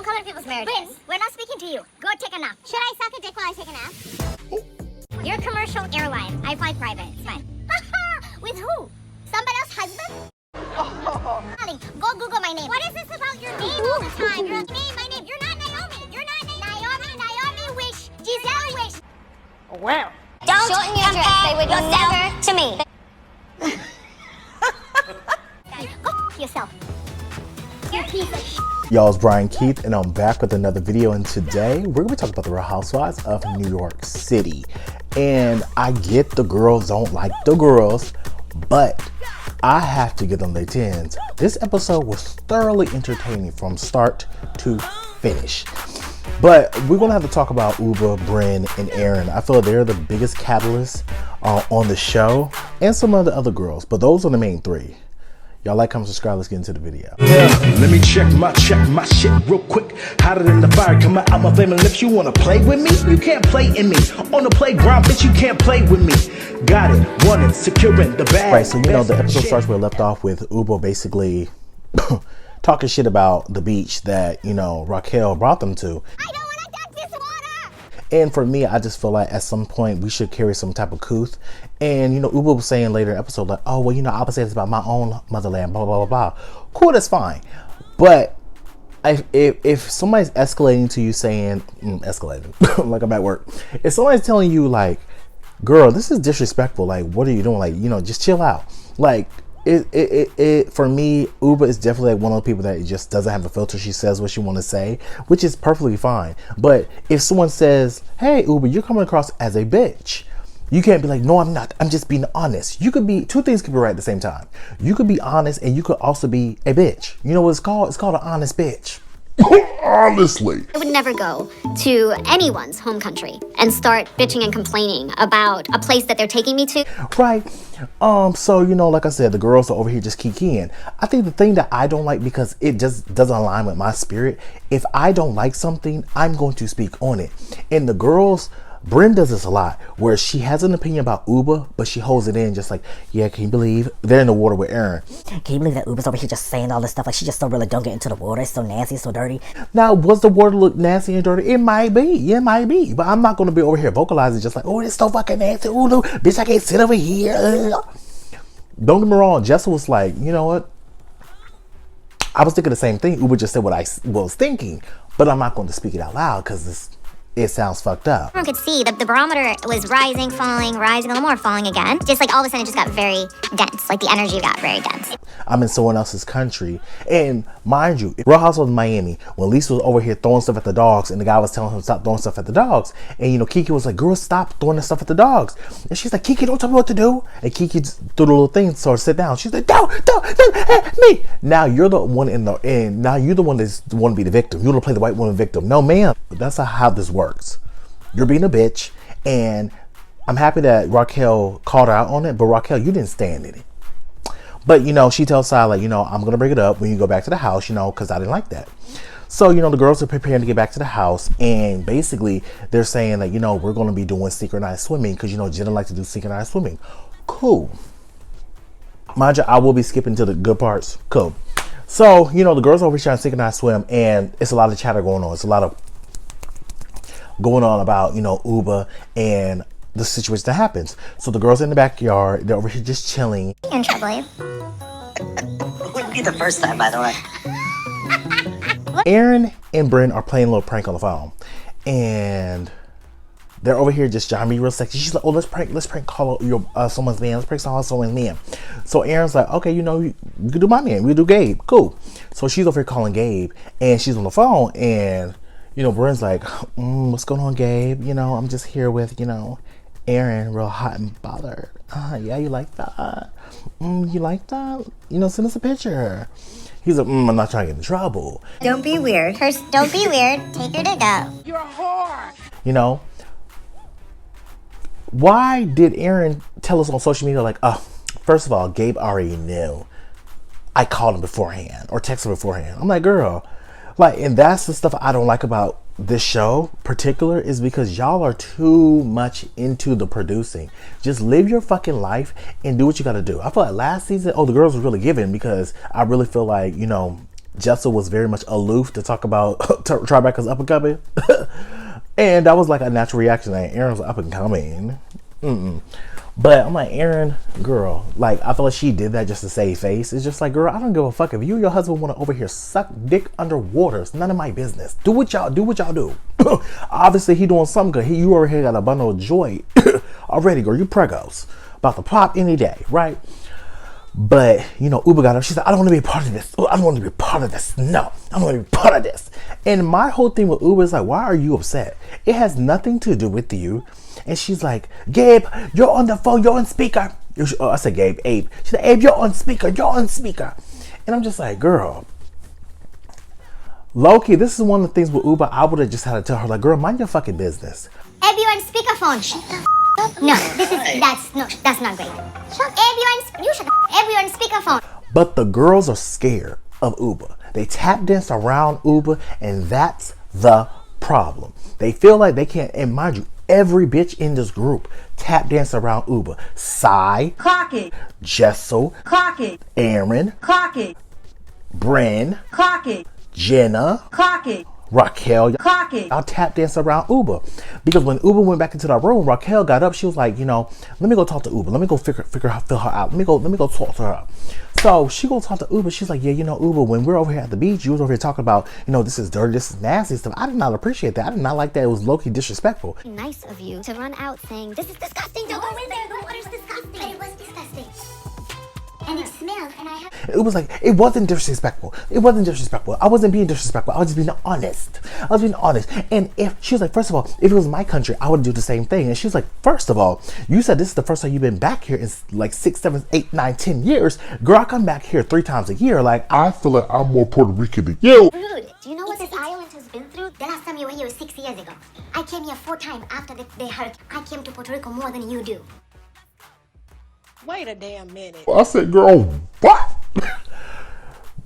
comment on people's marriages. Bryn, we're not speaking to you. Go take a nap. Should I suck a dick while I take a nap? You're a commercial airline. I fly private. It's fine. With who? Somebody else's husband? Oh. Go Google my name. What is this about your name all the time? Your name, my name. You're not Naomi. You're not Naomi. Naomi Wish. Giselle Wish. Well. Don't shorten your dress. They would never to me. Go f yourself. You're a piece of shit. Y'all, it's Brian Keith, and I'm back with another video, and today we're going to talk about the Real Housewives of New York City. And I get the girls don't like the girls, but I have to give them their 10s. This episode was thoroughly entertaining from start to finish. But we're going to have to talk about Ubah, Bryn, and Aaron. I feel they're the biggest catalysts on the show, and some of the other girls, but those are the main three. Y'all like, comment, subscribe. Let's get into the video. Yeah, let me check my shit real quick. Hotter than the fire coming out my flaming lips. You wanna play with me? You can't play in me. On the playground, bitch, you can't play with me. Got it, wanted, securing the bag. Right, so you know the episode starts where it left off with Ubah basically talking shit about the beach that, you know, Raquel brought them to. I don't want to touch this water. And for me, I just feel like at some point we should carry some type of couth. And, you know, Ubah was saying later in the episode, like, oh, well, you know, I'll say this about my own motherland, blah, blah, blah, blah. Cool, that's fine. But if somebody's escalating to you saying, escalating, like I'm at work. If somebody's telling you, like, girl, this is disrespectful. Like, what are you doing? Like, you know, just chill out. Like, for me, Ubah is definitely like one of the people that just doesn't have a filter. She says what she want to say, which is perfectly fine. But if someone says, hey, Ubah, you're coming across as a bitch, you can't be like, no, I'm not. I'm just being honest. You could be, two things could be right at the same time. You could be honest and you could also be a bitch. You know what it's called? It's called an honest bitch. Honestly. I would never go to anyone's home country and start bitching and complaining about a place that they're taking me to. Right. So, you know, like I said, the girls are over here just kikiing. I think the thing that I don't like, because it just doesn't align with my spirit, if I don't like something, I'm going to speak on it. And the girls, Bryn does this a lot, where she has an opinion about Ubah, but she holds it in just like, yeah, can you believe? They're in the water with Aaron. Can you believe that Ubah's over here just saying all this stuff? Like, she just so really don't get into the water. It's so nasty, so dirty. Now, was the water look nasty and dirty? It might be. It might be. But I'm not going to be over here vocalizing just like, oh, it's so fucking nasty. Oh, no, bitch, I can't sit over here. Don't get me wrong. Jessa was like, you know what? I was thinking the same thing. Ubah just said what I was thinking, but I'm not going to speak it out loud because it sounds fucked up. Everyone could see that the barometer was rising, falling, rising, a little more, falling again. Just like all of a sudden it just got very dense. Like the energy got very dense. I'm in someone else's country. And mind you, Real Housewives of Miami, when Lisa was over here throwing stuff at the dogs and the guy was telling him to stop throwing stuff at the dogs. And, you know, Kiki was like, girl, stop throwing the stuff at the dogs. And she's like, Kiki, don't tell me what to do. And Kiki threw the little thing, so sit down. She's like, don't, me. Now you're the one now you're the one that's want to be the victim. You want to play the white woman victim. No, ma'am. That's not how this works. You're being a bitch, and I'm happy that Raquel called her out on it, but Raquel, you didn't stand in it. But, you know, she tells Sai, like, you know, I'm going to bring it up when you go back to the house, you know, because I didn't like that. So, you know, the girls are preparing to get back to the house, and basically they're saying that, you know, we're going to be doing synchronized swimming because, you know, Jenna likes to do synchronized swimming. Cool. Mind you, I will be skipping to the good parts. Cool. So, you know, the girls are over here trying to synchronize swim, and it's a lot of chatter going on. It's a lot of going on about, you know, Ubah and the situation that happens. So the girls in the backyard, they're over here just chilling. You're in trouble, you. Wouldn't be the first time, by the way. Aaron and Bryn are playing a little prank on the phone, and they're over here just trying to be real sexy. She's like, oh, let's prank call your someone's man. Let's prank call someone's man. So Aaron's like, okay, you know, you can do my man. We do Gabe. Cool. So she's over here calling Gabe, and she's on the phone, and you know, Bryn's like, what's going on, Gabe? You know, I'm just here with, you know, Aaron, real hot and bothered. Yeah, you like that? You like that? You know, send us a picture. He's like, I'm not trying to get in trouble. Don't be weird. Don't be weird. Take her to go. You're a whore. You know, why did Aaron tell us on social media, like, first of all, Gabe already knew. I called him beforehand or texted him beforehand. I'm like, girl. Like, and that's the stuff I don't like about this show particular, is because y'all are too much into the producing. Just live your fucking life and do what you got to do. I feel like last season, the girls were really giving, because I really feel like, you know, Jessel was very much aloof to talk about Tribeca's up and coming. And that was like a natural reaction. Like, Aaron's up and coming. But I'm like, Aaron, girl, like, I feel like she did that just to save face. It's just like, girl, I don't give a fuck if you and your husband want to over here suck dick underwater. It's none of my business. Do what y'all do. Obviously, he doing something good. You over here got a bundle of joy already, girl. You pregos. About to pop any day, right? But, you know, Ubah got up. She said, I don't want to be a part of this. I don't want to be a part of this. No, I don't want to be a part of this. And my whole thing with Ubah is like, why are you upset? It has nothing to do with you. And she's like, Gabe, you're on the phone. You're on speaker. I said, Gabe, Abe. She said, Abe, you're on speaker. You're on speaker. And I'm just like, girl. Low-key, this is one of the things with Ubah. I would have just had to tell her, like, girl, mind your fucking business. Abe, you're on speakerphone. Shut the up. No, that's not great. Abe, you shut the Abe, you're on speakerphone. But the girls are scared of Ubah. They tap dance around Ubah, and that's the problem. They feel like they can't, and mind you, every bitch in this group tap dance around Ubah. Sai, Clock it. Jessel, Clock it. Aaron, Clock it. Bryn, Clock it. Jenna, Clock it. Raquel. Clock it. I'll tap dance around Ubah. Because when Ubah went back into the room, Raquel got up. She was like, you know, let me go talk to Ubah. Let me go figure her, fill her out. Let me go talk to her. So she go talk to Ubah. She's like, yeah, you know, Ubah, when we're over here at the beach, you was over here talking about, you know, this is dirty, this is nasty stuff. I did not appreciate that. I did not like that. It was low-key disrespectful. Nice of you to run out saying, this is disgusting. Don't go in there. The water's disgusting. But it was disgusting. And it smelled, and I had... It was like, it wasn't disrespectful. It wasn't disrespectful. I wasn't being disrespectful. I was just being honest. I was being honest. And if, she was like, first of all, if it was my country, I would do the same thing. And she was like, first of all, you said this is the first time you've been back here in like 6, 7, 8, 9, 10 years. Girl, I come back here 3 times a year. Like, I feel like I'm more Puerto Rican than you. Rude. Do you know what this island has been through? The last time you were here was 6 years ago. I came here 4 times after the hurricane. I came to Puerto Rico more than you do. Wait a damn minute. I said, girl, what?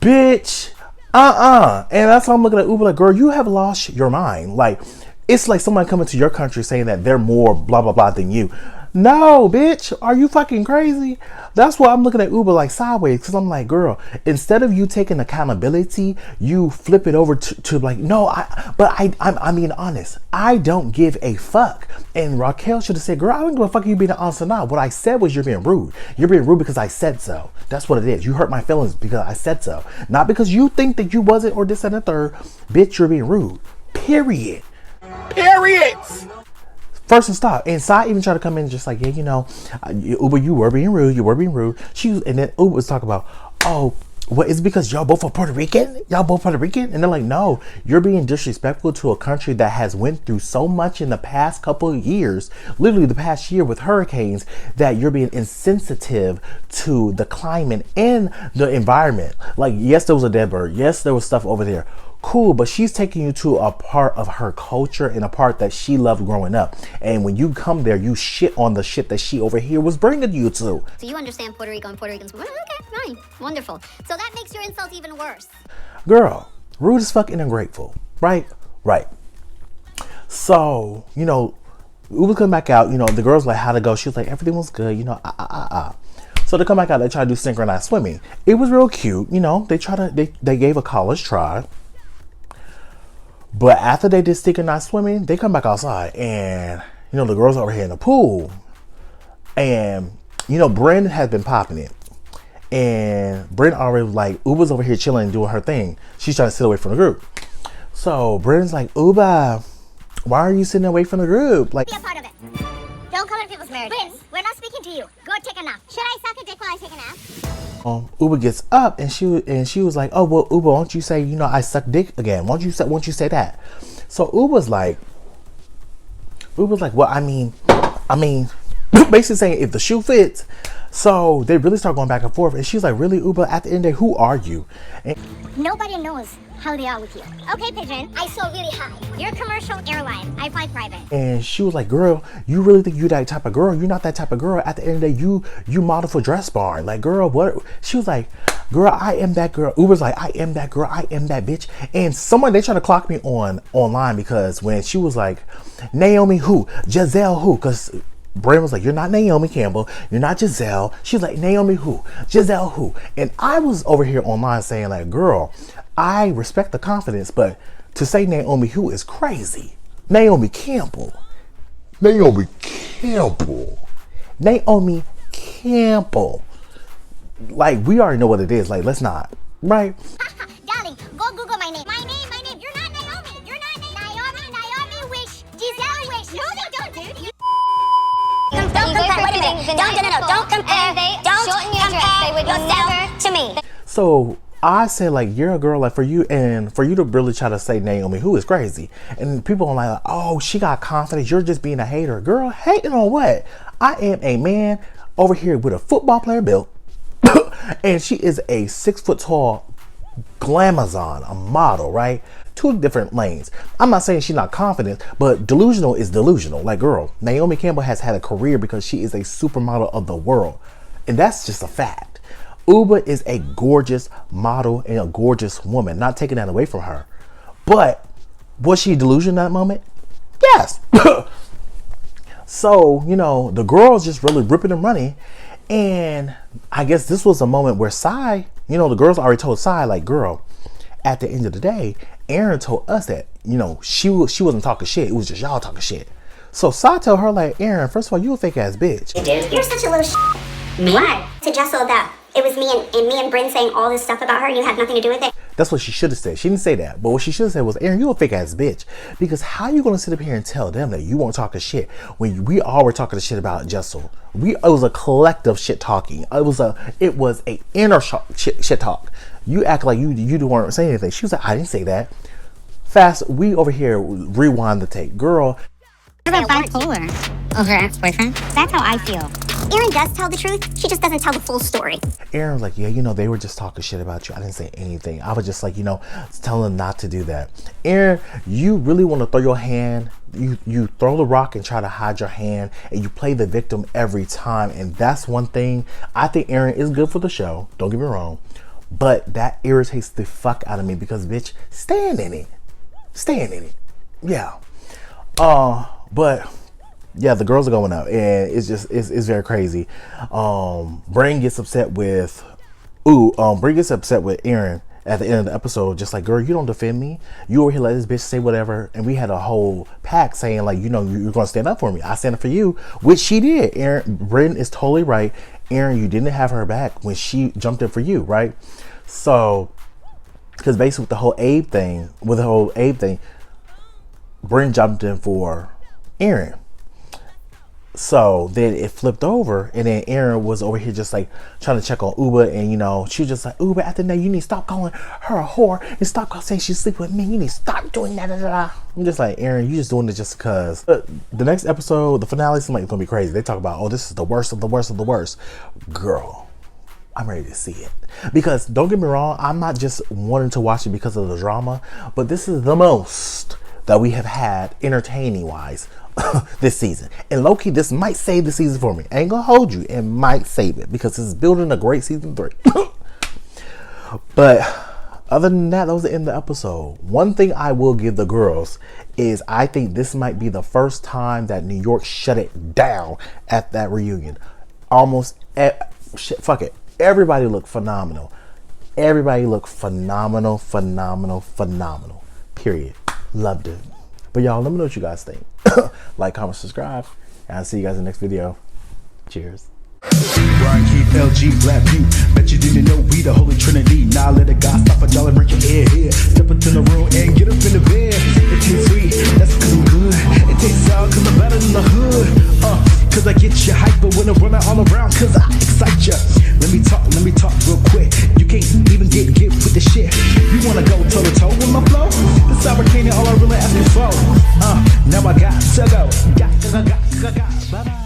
Bitch, And that's how I'm looking at Ubah like, girl, you have lost your mind. Like, it's like someone coming to your country saying that they're more blah, blah, blah than you. No, bitch, are you fucking crazy? That's why I'm looking at Ubah like sideways, because I'm like, girl, instead of you taking accountability, you flip it over to like, no, I'm being honest. I don't give a fuck. And Raquel should have said, girl, I don't give a fuck if you being honest or not. What I said was you're being rude. You're being rude because I said so. That's what it is. You hurt my feelings because I said so. Not because you think that you wasn't or this and the third. Bitch, you're being rude. Period. Period. First and stop. And Sai even tried to come in just like, yeah, you know, Ubah, you were being rude. You were being rude. And then Ubah was talking about, oh, what is it because y'all both are Puerto Rican? Y'all both Puerto Rican? And they're like, no, you're being disrespectful to a country that has went through so much in the past couple of years, literally the past year with hurricanes, that you're being insensitive to the climate and the environment. Like, yes, there was a dead bird. Yes, there was stuff over there. Cool, but she's taking you to a part of her culture and a part that she loved growing up. And when you come there, you shit on the shit that she over here was bringing you to. So you understand Puerto Rico and Puerto Ricans. Okay, fine, wonderful. So that makes your insult even worse. Girl, rude as fuck and ungrateful, right? Right. So, you know, Ubah come back out, you know, the girls like, how'd it go? She was like, everything was good, you know, So they come back out, they try to do synchronized swimming. It was real cute, you know, they gave a college try. But after they did synchronized swimming, they come back outside and, you know, the girls over here in the pool. And, you know, Bryn has been popping it. And Bryn already was like, Ubah's over here chilling and doing her thing. She's trying to sit away from the group. So Bryn's like, Ubah, why are you sitting away from the group? Like, be a part of it. Don't come in people's marriage. Bryn, we're not speaking to you. Go take a nap. Should I suck a dick while I take a nap? Ubah gets up and she was like, oh, well, Ubah, won't you say, you know, I suck dick again? Won't you say that? So Ubah's like, well, I mean, basically saying if the shoe fits. So they really start going back and forth. And she's like, really, Ubah, at the end of the day, who are you? And nobody knows how they are with you. Okay, Pigeon, I soar really high. You're a commercial airline. I fly private. And she was like, girl, you really think you that type of girl? You're not that type of girl. At the end of the day, you model for Dress Barn. Like, girl, what? She was like, girl, I am that girl. Ubah's like, I am that girl. I am that bitch. And someone, they tried to clock me online because when she was like, Naomi who? Giselle who? Because Brandon was like, you're not Naomi Campbell. You're not Giselle. She's like, Naomi who? Giselle who? And I was over here online saying like, girl, I respect the confidence, but to say Naomi who is crazy. Naomi Campbell. Naomi Campbell. Naomi Campbell. Like, we already know what it is. Like, let's not. Right? Darling, go Google my name. My name. You're not Naomi. You're not Naomi wish. Giselle wish. No, they don't, dude. Don't compare. Wait a minute. Don't compare. Don't shorten your dress. They would yourself to me. So I said, like, you're a girl, like, for you to really try to say Naomi who is crazy. And people are like, oh, she got confidence. You're just being a hater. Girl, hating on what? I am a man over here with a football player built. And she is a 6 foot tall glamazon, a model, right? 2 different lanes. I'm not saying she's not confident, but delusional is delusional. Like, girl, Naomi Campbell has had a career because she is a supermodel of the world. And that's just a fact. Ubah is a gorgeous model and a gorgeous woman. Not taking that away from her. But was she delusional in that moment? Yes. So, you know, the girl's just really ripping and running. And I guess this was a moment where Sai, you know, the girls already told Sai, like, girl, at the end of the day, Aaron told us that, you know, she wasn't talking shit. It was just y'all talking shit. So Sai told her, like, Aaron, first of all, you a fake ass bitch. Dude, you're such a little Me? Why? To Jessel that it was me and Bryn saying all this stuff about her and you had nothing to do with it. That's what she should have said. She didn't say that. But what she should have said was, Aaron, you a fake ass bitch. Because how you going to sit up here and tell them that you weren't talking shit when we all were talking shit about Jessel? It was a collective shit talking. It was a inner shit talk. You act like you weren't saying anything. She was like, I didn't say that. Fast, we over here rewind the tape. Girl. What about bipolar? Oh, her ex-boyfriend? That's how I feel. Erin does tell the truth. She just doesn't tell the full story. Aaron was like, yeah, you know, they were just talking shit about you. I didn't say anything. I was just like, you know, telling them not to do that. Aaron, you really want to throw your hand. You throw the rock and try to hide your hand, and you play the victim every time. And that's one thing. I think Aaron is good for the show. Don't get me wrong. But that irritates the fuck out of me because, bitch, stand in it. Stand in it. Yeah. But yeah, the girls are going up, and it's very crazy. Brain gets upset with Aaron at the end of the episode, just like, girl, you don't defend me. You over here let this bitch say whatever, and we had a whole pack saying, like, you know, you're gonna stand up for me. I stand up for you, which she did. Bryn is totally right. Aaron, you didn't have her back when she jumped in for you, right? So, because basically with the whole Abe thing, Bryn jumped in for Aaron. So then it flipped over, and then Aaron was over here just like trying to check on Ubah, and you know, she was just like, Ubah, after that, you need to stop calling her a whore and stop saying she's sleeping with me. You need to stop doing that. I'm just like, Aaron, you just doing it just because. The next episode, the finale, seems like it's gonna be crazy. They talk about, oh, this is the worst of the worst of the worst. Girl, I'm ready to see it. Because don't get me wrong, I'm not just wanting to watch it because of the drama, but this is the most that we have had entertaining wise this season. And low-key, this might save the season for me. I ain't gonna hold you. It might save it because it's building a great season 3. But other than that, that was the end of the episode. One thing I will give the girls is I think this might be the first time that New York shut it down at that reunion. Fuck it. Everybody looked phenomenal. Everybody looked phenomenal. Period. Loved it. But y'all, let me know what you guys think. Like, comment, subscribe, and I'll see you guys in the next video. Cheers. Brian Keith, LG, Black View. Bet you didn't know we the Holy Trinity. Now let a guy stop a y'all and break your ear here. Step into the room and get up in the bed. It tastes sweet, that's cause I'm good. It tastes sour cause I'm better than the hood. Cause I get you hyper when I'm running all around cause I excite ya. Let me talk real quick. You can't even get with the shit. You wanna go toe to toe with my flow? This American all I really ask you for. Now I got to go. Got. Bye-bye.